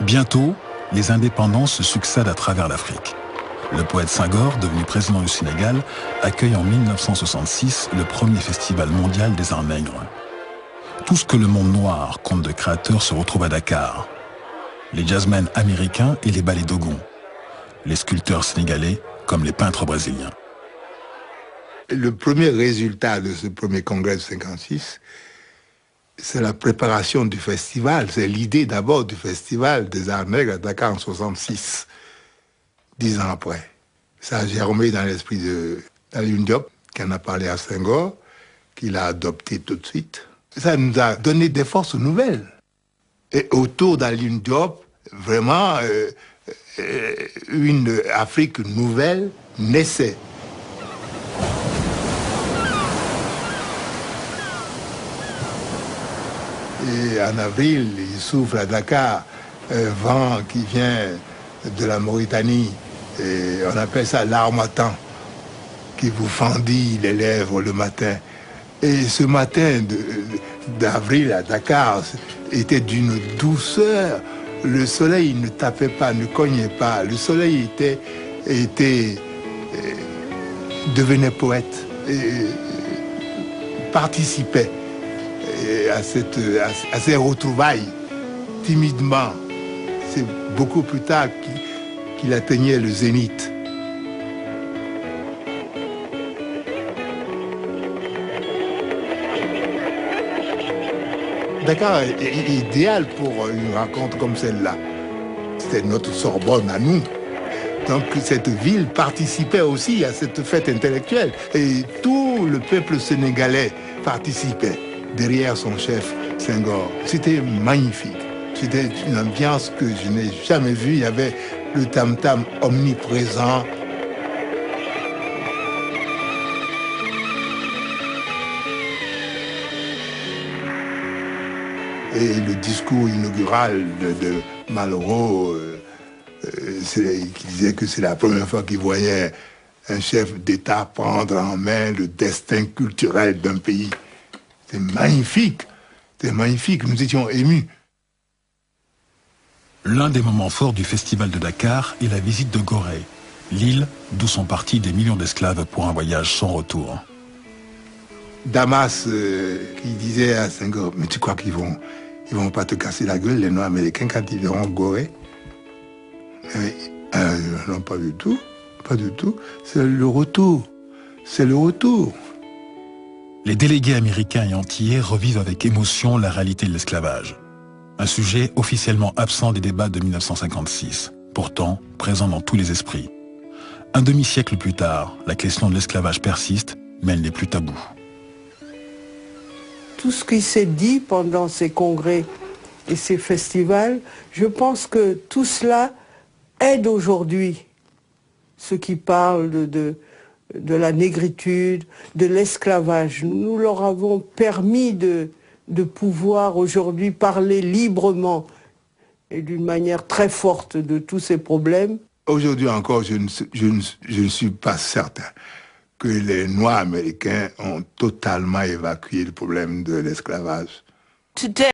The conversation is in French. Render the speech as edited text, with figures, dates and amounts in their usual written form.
Bientôt, les indépendances se succèdent à travers l'Afrique. Le poète Senghor, devenu président du Sénégal, accueille en 1966 le premier festival mondial des arts nègres. Tout ce que le monde noir compte de créateurs se retrouve à Dakar. Les jazzmen américains et les ballets Dogon. Les sculpteurs sénégalais comme les peintres brésiliens. Le premier résultat de ce premier congrès de 56, c'est la préparation du festival. C'est l'idée d'abord du festival des arts nègres à Dakar en 66, 10 ans après. Ça a germé dans l'esprit d'Alioune Diop, qui en a parlé à Senghor, qui l'a adopté tout de suite. Ça nous a donné des forces nouvelles. Et autour d'Alioune Diop, vraiment, une Afrique nouvelle naissait. Et en avril, il souffle à Dakar un vent qui vient de la Mauritanie. Et on appelle ça l'harmattan, qui vous fendit les lèvres le matin. Et ce matin d'avril à Dakar était d'une douceur. Le soleil ne tapait pas, ne cognait pas. Le soleil devenait poète, participait à ces retrouvailles timidement. C'est beaucoup plus tard qu'il atteignait le zénith. Dakar est idéal pour une rencontre comme celle-là. C'était notre Sorbonne à nous. Donc cette ville participait aussi à cette fête intellectuelle. Et tout le peuple sénégalais participait derrière son chef Senghor. C'était magnifique. C'était une ambiance que je n'ai jamais vue. Il y avait le tam-tam omniprésent. Et le discours inaugural de Malraux, qui disait que c'est la première fois qu'il voyait un chef d'État prendre en main le destin culturel d'un pays. C'est magnifique, c'est magnifique, nous étions émus. L'un des moments forts du festival de Dakar est la visite de Gorée, l'île d'où sont partis des millions d'esclaves pour un voyage sans retour. Damas, qui disait à Senghor, mais tu crois qu'ils vont pas te casser la gueule, les Noirs américains, quand ils verront Gorée? Non, pas du tout, pas du tout. C'est le retour, c'est le retour. Les délégués américains et antillais revivent avec émotion la réalité de l'esclavage. Un sujet officiellement absent des débats de 1956, pourtant présent dans tous les esprits. Un demi-siècle plus tard, la question de l'esclavage persiste, mais elle n'est plus taboue. Tout ce qui s'est dit pendant ces congrès et ces festivals, je pense que tout cela aide aujourd'hui ceux qui parlent de la négritude, de l'esclavage. Nous leur avons permis de pouvoir aujourd'hui parler librement et d'une manière très forte de tous ces problèmes. Aujourd'hui encore, je ne suis pas certain que les Noirs américains ont totalement évacué le problème de l'esclavage.